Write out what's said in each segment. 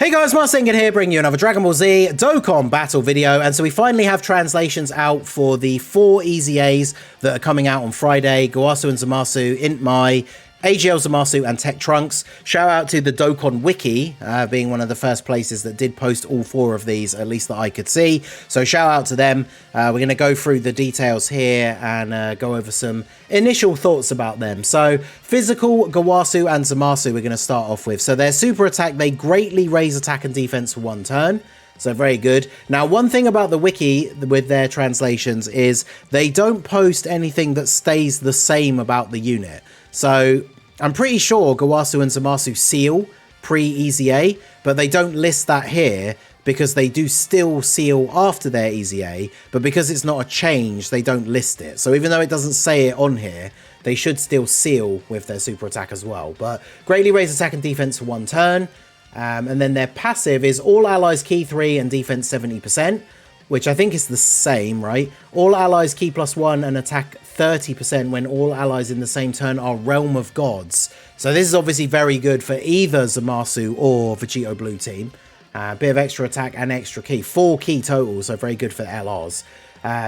Hey guys, Marcingan here, bringing you another Dragon Ball Z Dokkan battle video, and so we finally have translations out for the 4 EZAs that are coming out on Friday: Gowasu and Zamasu, INT MAI, AGL Zamasu, and TEQ Trunks. Shout out to the Dokkan Wiki, being one of the first places that did post all 4 of these, at least that I could see. So shout out to them. We're going to go through the details here and go over some initial thoughts about them. So physical Gowasu and Zamasu we're going to start off with. So their super attack, they greatly raise attack and defense for 1 turn. So very good. Now, one thing about the wiki with their translations is they don't post anything that stays the same about the unit. So I'm pretty sure Gowasu and Zamasu seal pre-EZA, but they don't list that here because they do still seal after their EZA, but because it's not a change, they don't list it. So even though it doesn't say it on here, they should still seal with their super attack as well. But greatly raise attack and defense for 1 turn. And then their passive is all allies key 3 and defense 70%, which I think is the same, right? All allies key +1 and attack 30% when all allies in the same turn are Realm of Gods. So this is obviously very good for either Zamasu or Vegito Blue team. Bit of extra attack and extra key. 4 key total, so very good for the LRs.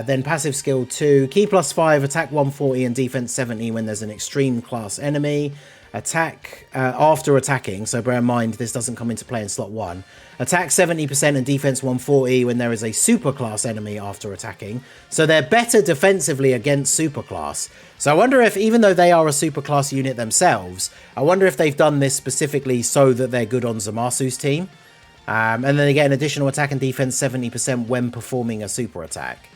Then passive skill 2, key +5, attack 140 and defense 70 when there's an extreme class enemy. Attack after attacking, so bear in mind this doesn't come into play in slot 1. Attack 70% and defense 140 when there is a superclass enemy after attacking. So they're better defensively against superclass. So I wonder if, even though they are a superclass unit themselves, I wonder if they've done this specifically so that they're good on Zamasu's team. And then they get an additional attack and defense 70% when performing a super attack.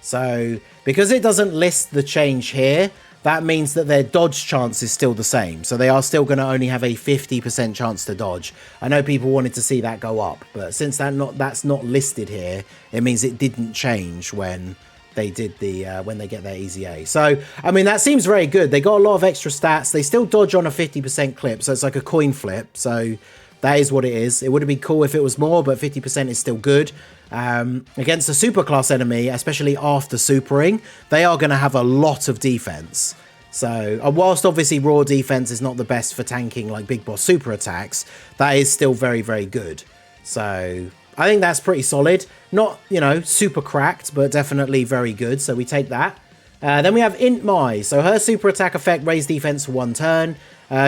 So because it doesn't list the change here, that means that their dodge chance is still the same. So they are still going to only have a 50% chance to dodge. I know people wanted to see that go up, but since that's not listed here, it means it didn't change when they did the when they get their EZA. So I mean, that seems very good. They got a lot of extra stats. They still dodge on a 50% clip, so it's like a coin flip. So that is what it is. It would have been cool if it was more, but 50% is still good. Against a superclass enemy, especially after supering, they are going to have a lot of defense. So whilst obviously raw defense is not the best for tanking like big boss super attacks, that is still very, very good. So I think that's pretty solid. Not, you know, super cracked, but definitely very good. So we take that. Then we have INT MAI. So her super attack effect, raise defense for 1 turn.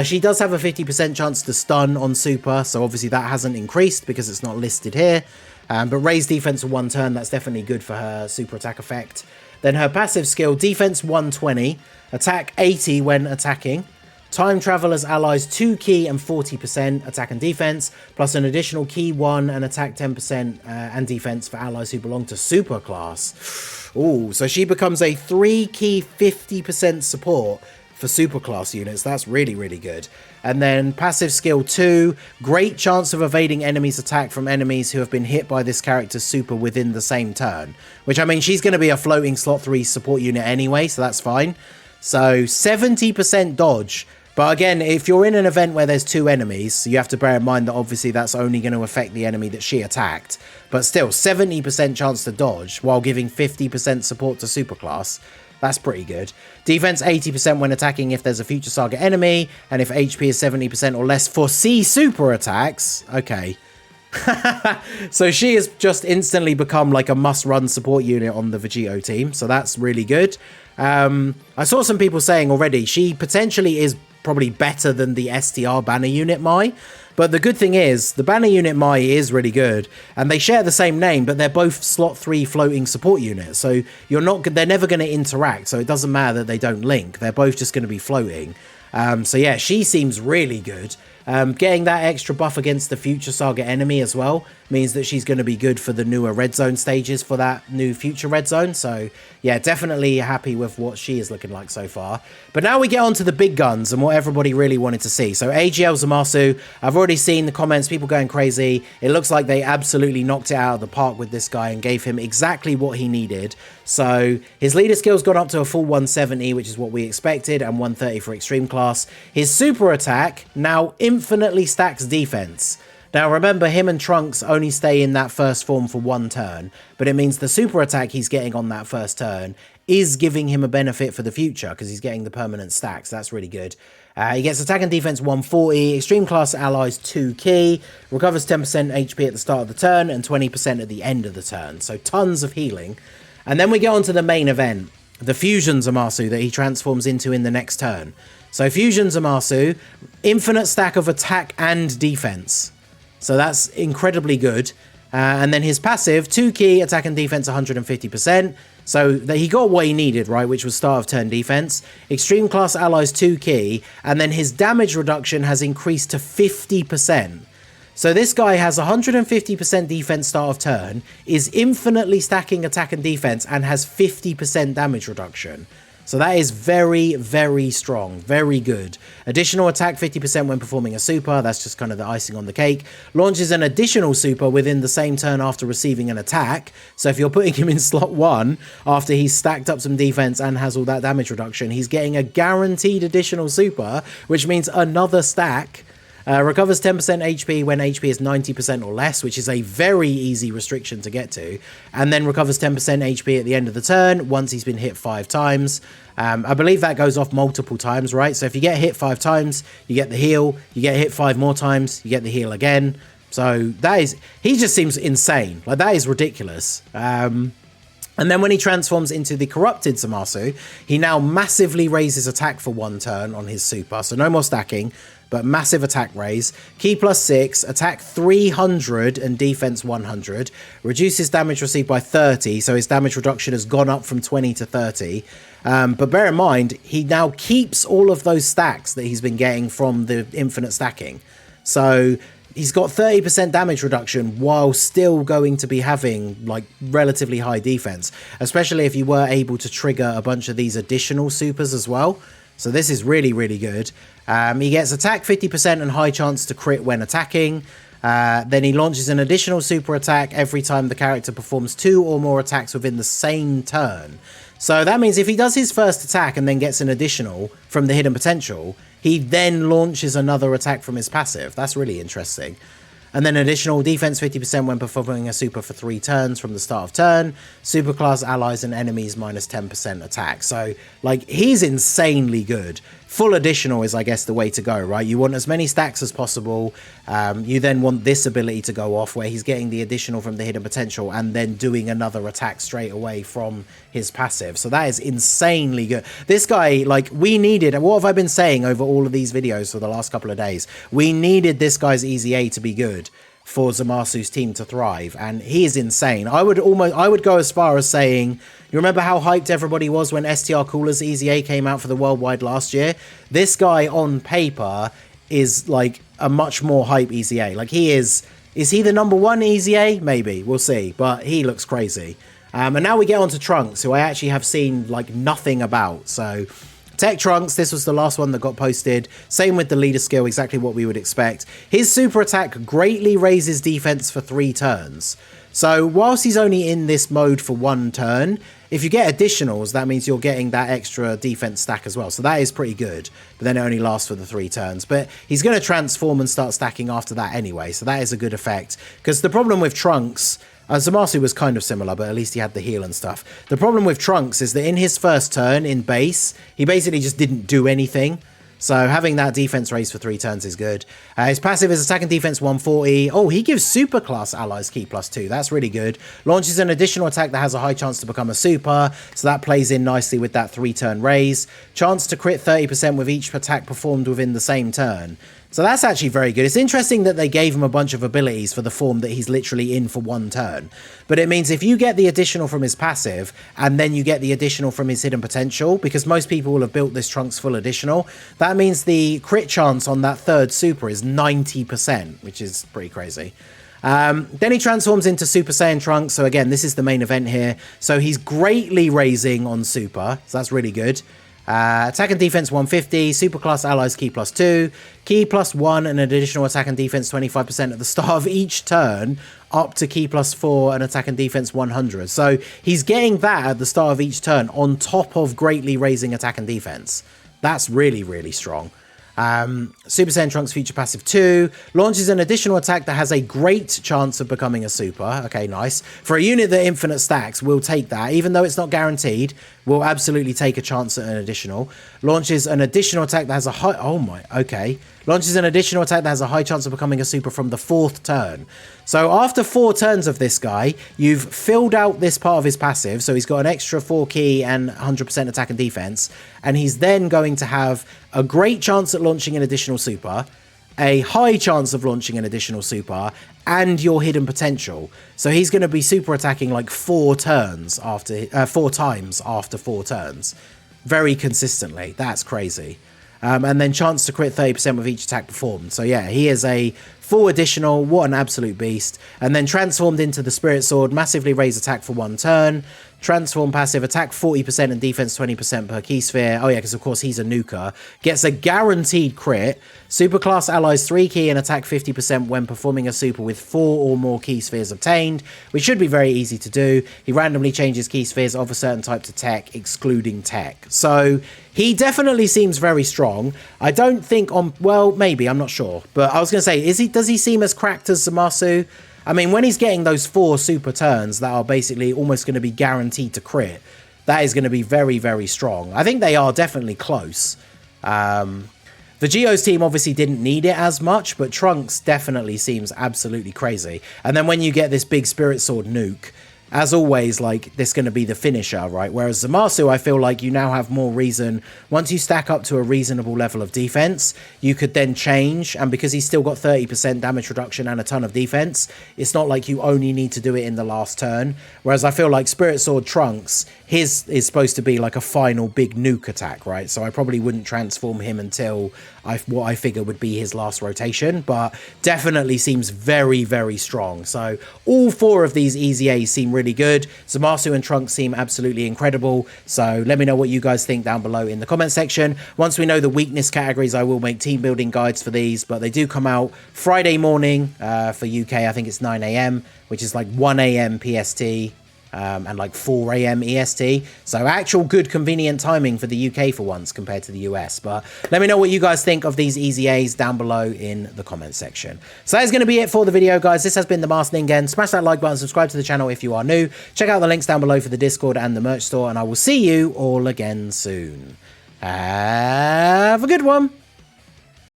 She does have a 50% chance to stun on super, so obviously that hasn't increased because it's not listed here. But raise defense for 1 turn, that's definitely good for her super attack effect. Then her passive skill, defense 120, attack 80 when attacking. Time travel as allies 2 key and 40% attack and defense, plus an additional key 1 and attack 10% and defense for allies who belong to super class. Ooh, so she becomes a 3 key 50% support for superclass units. That's really, really good. And then passive skill 2, great chance of evading enemies' attack from enemies who have been hit by this character's super within the same turn. Which, I mean, she's going to be a floating slot 3 support unit anyway, so that's fine. So 70% dodge. But again, if you're in an event where there's 2 enemies, you have to bear in mind that obviously that's only going to affect the enemy that she attacked. But still, 70% chance to dodge while giving 50% support to superclass. That's pretty good. Defense 80% when attacking if there's a future saga enemy, and if HP is 70% or less for C super attacks. Okay. So she has just instantly become like a must-run support unit on the Vegito team, so that's really good. I saw some people saying already she potentially is probably better than the STR banner unit MAI. But the good thing is, the banner unit MAI is really good, and they share the same name, but they're both slot 3 floating support units. So they're never going to interact, so it doesn't matter that they don't link. They're both just going to be floating. So yeah, she seems really good. Getting that extra buff against the future saga enemy as well means that she's going to be good for the newer red zone stages for that new future red zone. So yeah, definitely happy with what she is looking like so far. But now we get on to the big guns and what everybody really wanted to see. So AGL Zamasu, I've already seen the comments, people going crazy. It looks like they absolutely knocked it out of the park with this guy and gave him exactly what he needed. So his leader skill's gone up to a full 170, which is what we expected, and 130 for extreme class. His super attack now infinitely stacks defense. Now remember, him and Trunks only stay in that first form for 1 turn, but it means the super attack he's getting on that first turn is giving him a benefit for the future because he's getting the permanent stacks. That's really good. He gets attack and defense 140, extreme class allies 2 key, recovers 10% HP at the start of the turn and 20% at the end of the turn. So tons of healing. And then we go on to the main event, the Fusion Zamasu that he transforms into in the next turn. So Fusion Zamasu, infinite stack of attack and defense. So that's incredibly good. And then his passive, 2 key, attack and defense 150%. So that he got what he needed, right, which was start of turn defense. Extreme class allies 2 key, and then his damage reduction has increased to 50%. So this guy has 150% defense start of turn, is infinitely stacking attack and defense, and has 50% damage reduction. So that is very, very strong. Very good. Additional attack 50% when performing a super. That's just kind of the icing on the cake. Launches an additional super within the same turn after receiving an attack. So if you're putting him in slot 1 after he's stacked up some defense and has all that damage reduction, he's getting a guaranteed additional super, which means another stack. Recovers 10% HP when HP is 90% or less, which is a very easy restriction to get to. And then recovers 10% HP at the end of the turn once he's been hit 5 times. I believe that goes off multiple times, right? So if you get hit 5 times, you get the heal. You get hit 5 more times, you get the heal again. So that is... he just seems insane. Like, that is ridiculous. And then when he transforms into the Corrupted Zamasu, he now massively raises attack for 1 turn on his super. So no more stacking, but massive attack raise. Ki +6, attack 300 and defense 100. Reduces damage received by 30, so his damage reduction has gone up from 20 to 30. But bear in mind, he now keeps all of those stacks that he's been getting from the infinite stacking. So he's got 30% damage reduction while still going to be having like relatively high defense, especially if you were able to trigger a bunch of these additional supers as well. So this is really, really good. He gets attack 50% and high chance to crit when attacking. Then he launches an additional super attack every time the character performs 2 or more attacks within the same turn. So that means if he does his first attack and then gets an additional from the hidden potential, he then launches another attack from his passive. That's really interesting. And then additional defense 50% when performing a super for 3 turns from the start of turn. Super class allies and enemies minus 10% attack. So, like, he's insanely good. Full additional is, I guess, the way to go, right? You want as many stacks as possible. You then want this ability to go off where he's getting the additional from the hidden potential and then doing another attack straight away from his passive. So that is insanely good. This guy, like, we needed, what have I been saying over all of these videos for the last couple of days? We needed this guy's EZA to be good for Zamasu's team to thrive, and he is insane. I would go as far as saying, you remember how hyped everybody was when STR Cooler's EZA came out for the Worldwide last year? This guy on paper is like a much more hype EZA. Like, he is he the #1 EZA? Maybe, we'll see, but he looks crazy. And now we get on to Trunks, who I actually have seen like nothing about. So TEQ Trunks, this was the last one that got posted. Same with the leader skill, exactly what we would expect. His super attack greatly raises defense for 3 turns. So whilst he's only in this mode for 1 turn, if you get additionals, that means you're getting that extra defense stack as well. So that is pretty good, but then it only lasts for the 3 turns. But he's going to transform and start stacking after that anyway, so that is a good effect. Because the problem with Trunks... Zamasu was kind of similar, but at least he had the heal and stuff. The problem with Trunks is that in his first turn in base, he basically just didn't do anything. So having that defense raise for 3 turns is good. His passive is attack and defense 140. Oh, he gives super class allies Ki +2. That's really good. Launches an additional attack that has a high chance to become a super. So that plays in nicely with that 3-turn raise. Chance to crit 30% with each attack performed within the same turn. So that's actually very good. It's interesting that they gave him a bunch of abilities for the form that he's literally in for 1 turn. But it means if you get the additional from his passive, and then you get the additional from his hidden potential, because most people will have built this Trunks full additional, that means the crit chance on that 3rd super is 90%, which is pretty crazy. Then he transforms into Super Saiyan Trunks. So again, this is the main event here. So he's greatly raising on super. So that's really good. Attack and defense 150, super class allies Ki +2, Ki +1 and an additional attack and defense 25% at the start of each turn, up to Ki +4 and attack and defense 100. So he's getting that at the start of each turn on top of greatly raising attack and defense. That's really, really strong. Super Saiyan Trunks Future Passive 2 launches an additional attack that has a great chance of becoming a super. Okay, nice. For a unit that infinite stacks, we'll take that. Even though it's not guaranteed, we'll absolutely take a chance at an additional. Launches an additional attack that has a high... Oh my, okay. Launches an additional attack that has a high chance of becoming a super from the 4th turn. So after 4 turns of this guy, you've filled out this part of his passive. So he's got an extra 4 key and 100% attack and defense. And he's then going to have a great chance at launching an additional super, a high chance of launching an additional super, and your hidden potential. So he's going to be super attacking like 4 turns after 4 times after 4 turns, very consistently. That's crazy. And then chance to crit 30% with each attack performed. So yeah, he is a full additional. What an absolute beast. And then transformed into the Spirit Sword, massively raise attack for 1 turn. Transform passive, attack 40% and defense 20% per key sphere. Oh yeah, because of course he's a nuker. Gets a guaranteed crit. Superclass allies 3 key and attack 50% when performing a super with 4 or more key spheres obtained, which should be very easy to do. He randomly changes key spheres of a certain type to tech, excluding tech. So he definitely seems very strong. I don't think on... Well, maybe, I'm not sure. But I was going to say, does he seem as cracked as Zamasu? I mean, when he's getting those 4 super turns that are basically almost going to be guaranteed to crit, that is going to be very, very strong. I think they are definitely close. Vegito's team obviously didn't need it as much, but Trunks definitely seems absolutely crazy. And then when you get this big Spirit Sword nuke, as always, like, this is going to be the finisher, right? Whereas Zamasu, I feel like you now have more reason. Once you stack up to a reasonable level of defense, you could then change. And because he's still got 30% damage reduction and a ton of defense, it's not like you only need to do it in the last turn. Whereas I feel like Spirit Sword Trunks, his is supposed to be like a final big nuke attack, right? So I probably wouldn't transform him until what I figure would be his last rotation, but definitely seems very, very strong. So all 4 of these EZAs seem really good. Zamasu and Trunks seem absolutely incredible. So let me know what you guys think down below in the comment section. Once we know the weakness categories, I will make team building guides for these, but they do come out Friday morning for UK. I think it's 9 AM, which is like 1 AM PST. And like 4 AM EST. So actual good convenient timing for the UK for once compared to the US. But let me know what you guys think of these EZAs down below in the comment section. So that is going to be it for the video, guys. This has been the Masked Ningen. Smash that like button, subscribe to the channel if you are new. Check out the links down below for the Discord and the merch store, and I will see you all again soon. Have a good one.